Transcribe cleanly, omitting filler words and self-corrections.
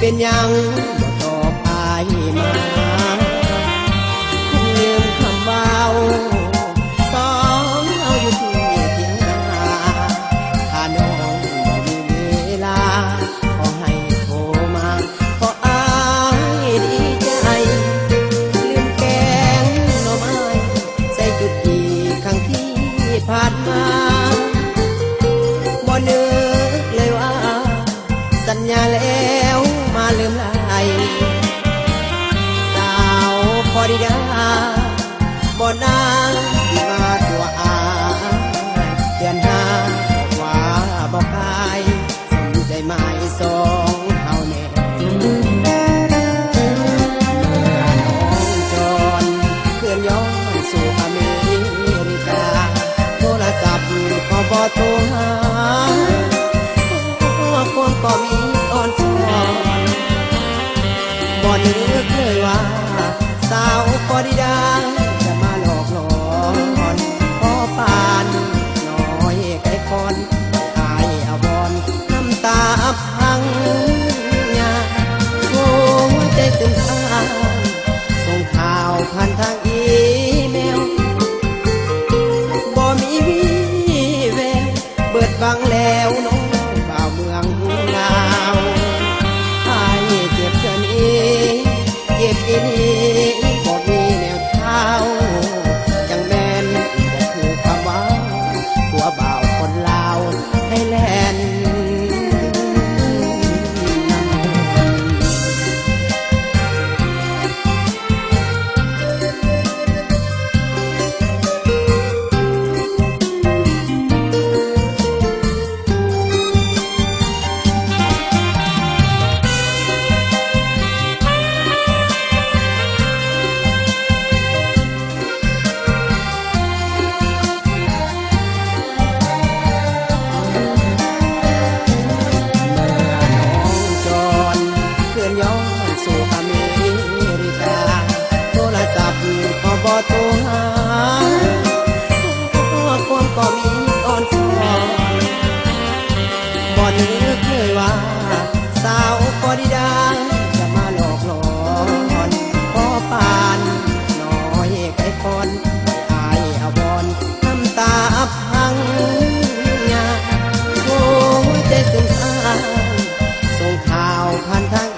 เป็นยังบ่ตอบอายมาลืมคำว่าสองเอาอยู่ที่เพียงนาถ้าน้องบ่มีเวลาขอให้โทรมาขออายดีใจลืมแกงหน่อไม้ใส่จุดอีกครั้งที่ผ่านมาบ่นึกเลยว่าสัญญาแล้วมาลืมลายสาวพอดีดาบ่นางที่มาตัวอายเตือนหาว่าบอกอายสนใจหมายสองเฮาแน่เมื่อน้องจรเคลื่อนย้อนสู่อเมริกาโทรศัพท์ก็บ่โทรหาความก็มีอ่อนซ้อนบ่นึกเลยว่าสาวพอดีดาจะมาหลอกหลอนขอปานน้อยไก่คอนอายเอาบอนน้ำตาพังยาหัวใจซึมเศร้าส่งข่าวผ่านทางอีเมลบ่มีวี่แววเบิดบังแล้วน้องบ่าวเมืองลาวอายเจ็บเกินเจ็บอีนี้บ่มีแนวเท้าจังแม่นบ่คือคำว่าตัวบ่าวคนลาวให้แล่นย้อนสู่อเมริกาโทรศัพท์ก็บ่โทรหาความก็มีอ่อนซ้อนบ่นึกเลยว่าสาวพอดีดาจะมาหลอกหลอนขอปานน้อยไก่คอนอายเอาบอนน้ำตาพังยาหัวใจซึมเศร้าส่งข่าวผ่านทาง